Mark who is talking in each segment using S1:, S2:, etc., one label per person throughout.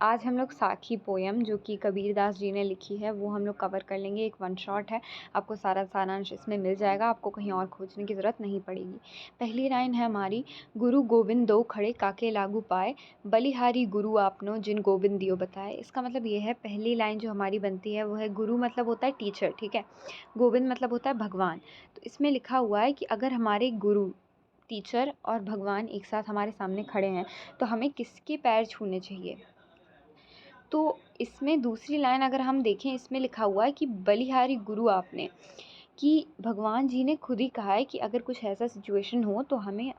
S1: आज हम लोग साखी पोयम जो कि कबीरदास जी ने लिखी है वो हम लोग कवर कर लेंगे। एक वन शॉट है, आपको सारा सारांश इसमें मिल जाएगा, आपको कहीं और खोजने की ज़रूरत नहीं पड़ेगी। पहली लाइन है हमारी, गुरु गोविंद दो खड़े काके लागू पाए, बलिहारी गुरु आपनो जिन गोविंद दियो बताए। इसका मतलब ये है, पहली लाइन जो हमारी बनती है वो है, गुरु मतलब होता है टीचर, ठीक है, गोविंद मतलब होता है भगवान। तो इसमें लिखा हुआ है कि अगर हमारे गुरु, टीचर और भगवान एक साथ हमारे सामने खड़े हैं तो हमें किसके पैर छूने चाहिए। तो इसमें दूसरी लाइन अगर हम देखें, इसमें लिखा हुआ है कि बलिहारी गुरु आपने, कि भगवान जी ने खुद ही कहा है कि अगर कुछ ऐसा सिचुएशन हो तो हमें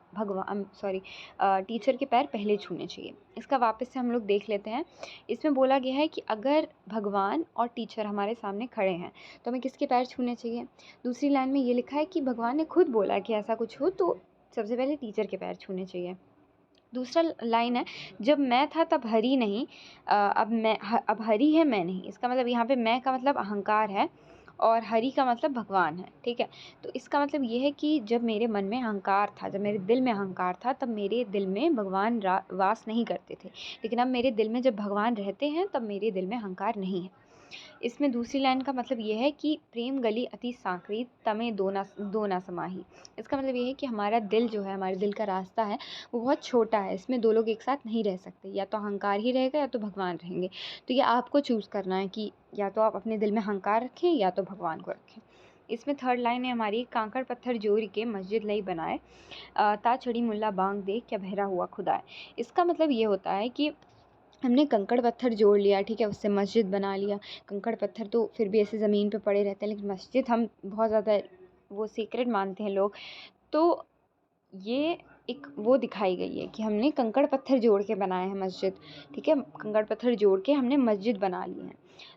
S1: टीचर के पैर पहले छूने चाहिए। इसका वापस से हम लोग देख लेते हैं। इसमें बोला गया है कि अगर भगवान और टीचर हमारे सामने खड़े हैं तो हमें किसके पैर छूने चाहिए। दूसरी लाइन में ये लिखा है कि भगवान ने खुद बोला कि ऐसा कुछ हो तो सबसे पहले टीचर के पैर छूने चाहिए। दूसरा लाइन है, जब मैं था तब हरि नहीं, अब हरि है मैं नहीं। इसका मतलब यहाँ पे मैं का मतलब अहंकार है और हरि का मतलब भगवान है, ठीक है। तो इसका मतलब ये है कि जब मेरे मन में अहंकार था, जब मेरे दिल में अहंकार था, तब मेरे दिल में भगवान वास नहीं करते थे। लेकिन अब मेरे दिल में जब भगवान रहते हैं तब मेरे दिल में अहंकार नहीं है। इसमें दूसरी लाइन का मतलब ये है कि प्रेम गली अति सांकरी तमे दो ना समाही। इसका मतलब ये है कि हमारा दिल जो है, हमारे दिल का रास्ता है वो बहुत छोटा है, इसमें दो लोग एक साथ नहीं रह सकते, या तो अहंकार ही रहेगा या तो भगवान रहेंगे। तो ये आपको चूज़ करना है कि या तो आप अपने दिल में अहंकार रखें या तो भगवान को रखें। इसमें थर्ड लाइन है हमारी, कांकड़ पत्थर जोड़ के मस्जिद लई बनाए, ता छड़ी मुल्ला बांग दे क्या बहरा हुआ खुदा है। इसका मतलब ये होता है कि हमने कंकड़ पत्थर जोड़ लिया, ठीक है, उससे मस्जिद बना लिया। कंकड़ पत्थर तो फिर भी ऐसे ज़मीन पे पड़े रहते हैं, लेकिन मस्जिद हम बहुत ज़्यादा वो सीक्रेट मानते हैं लोग। तो ये एक वो दिखाई गई है कि हमने कंकड़ पत्थर जोड़ के बनाया है मस्जिद, ठीक है, कंकड़ पत्थर जोड़ के हमने मस्जिद बना ली है।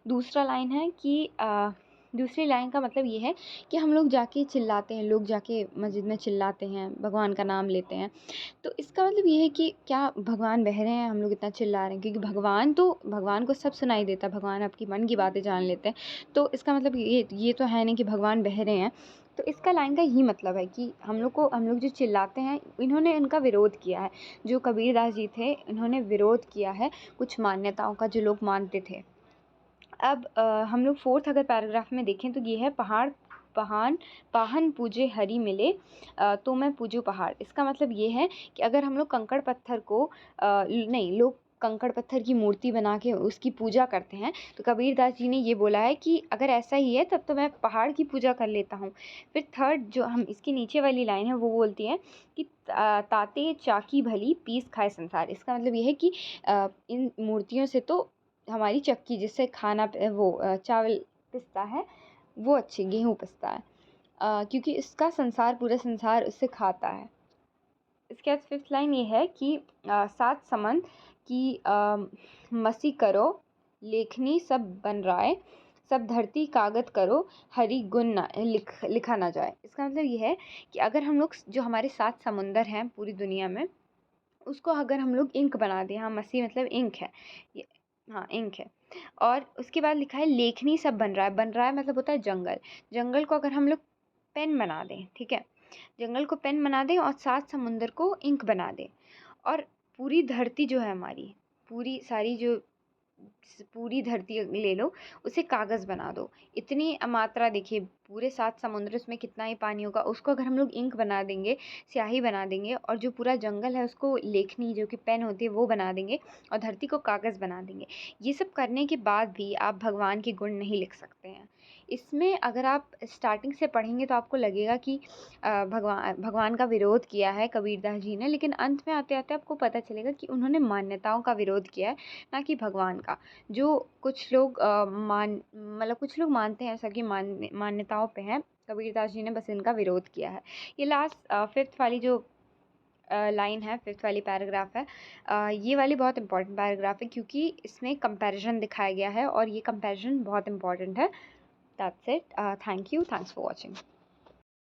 S1: दूसरा लाइन है कि दूसरी लाइन का मतलब ये है कि हम लोग जाके चिल्लाते हैं, लोग जाके मस्जिद में चिल्लाते हैं, भगवान का नाम लेते हैं। तो इसका मतलब ये है कि क्या भगवान बह रहे हैं, हम लोग इतना चिल्ला रहे हैं, क्योंकि भगवान को सब सुनाई देता है, भगवान आपकी मन की बातें जान लेते हैं। तो इसका मतलब ये तो है नहीं कि भगवान बह रहे हैं। तो इसका लाइन का यही मतलब है कि हम लोग जो चिल्लाते हैं, इन्होंने इनका विरोध किया है। जो कबीरदास जी थे, इन्होंने विरोध किया है कुछ मान्यताओं का जो लोग मानते थे। अब हम लोग फोर्थ अगर पैराग्राफ में देखें तो ये है, पाहन पूजे हरि मिले, तो मैं पूजू पहाड़। इसका मतलब ये है कि अगर हम लोग कंकड़ पत्थर को नहीं, लोग कंकड़ पत्थर की मूर्ति बना के उसकी पूजा करते हैं, तो कबीरदास जी ने ये बोला है कि अगर ऐसा ही है तब तो मैं पहाड़ की पूजा कर लेता हूँ। फिर थर्ड जो हम इसके नीचे वाली लाइन है वो बोलती है कि ताते चाकी भली पीस खाए संसार। इसका मतलब ये है कि इन मूर्तियों से तो हमारी चक्की जिससे खाना चावल पिसता है वो अच्छी गेहूँ पिसता है, क्योंकि इसका पूरा संसार उससे खाता है। इसके बाद फिफ्थ लाइन ये है कि सात समन की मसी करो लेखनी सब बन राय, सब धरती कागज करो हरि गुण ना लिखा ना जाए। इसका मतलब ये है कि अगर हम लोग जो हमारे 7 समुंदर हैं पूरी दुनिया में, उसको अगर हम लोग इंक बना दें, हाँ मसी मतलब इंक है ये, हाँ इंक है। और उसके बाद लिखा है लेखनी सब बन रहा है मतलब होता है जंगल। जंगल को अगर हम लोग पेन बना दें, ठीक है, जंगल को पेन बना दें और 7 समुंदर को इंक बना दें, और पूरी धरती जो है हमारी, पूरी धरती ले लो, उसे कागज़ बना दो। इतनी मात्रा देखिए, पूरे 7 समुद्र, उसमें कितना ही पानी होगा, उसको अगर हम लोग इंक बना देंगे, स्याही बना देंगे, और जो पूरा जंगल है उसको लेखनी जो कि पेन होती है वो बना देंगे, और धरती को कागज़ बना देंगे। ये सब करने के बाद भी आप भगवान के गुण नहीं लिख सकते हैं। इसमें अगर आप स्टार्टिंग से पढ़ेंगे तो आपको लगेगा कि भगवान का विरोध किया है कबीरदास जी ने, लेकिन अंत में आते-आते आपको पता चलेगा कि उन्होंने मान्यताओं का विरोध किया है, ना कि भगवान का। जो कुछ लोग कुछ लोग मानते हैं ऐसा कि मान्यताओं पे हैं, कबीरदास जी ने बस इनका विरोध किया है। ये लास्ट फिफ्थ वाली जो लाइन है, फिफ्थ वाली पैराग्राफ है, ये वाली बहुत इंपॉर्टेंट पैराग्राफ है, क्योंकि इसमें कंपैरिजन दिखाया गया है और ये कंपैरिजन बहुत इंपॉर्टेंट है। That's it. Thank you, thanks for watching.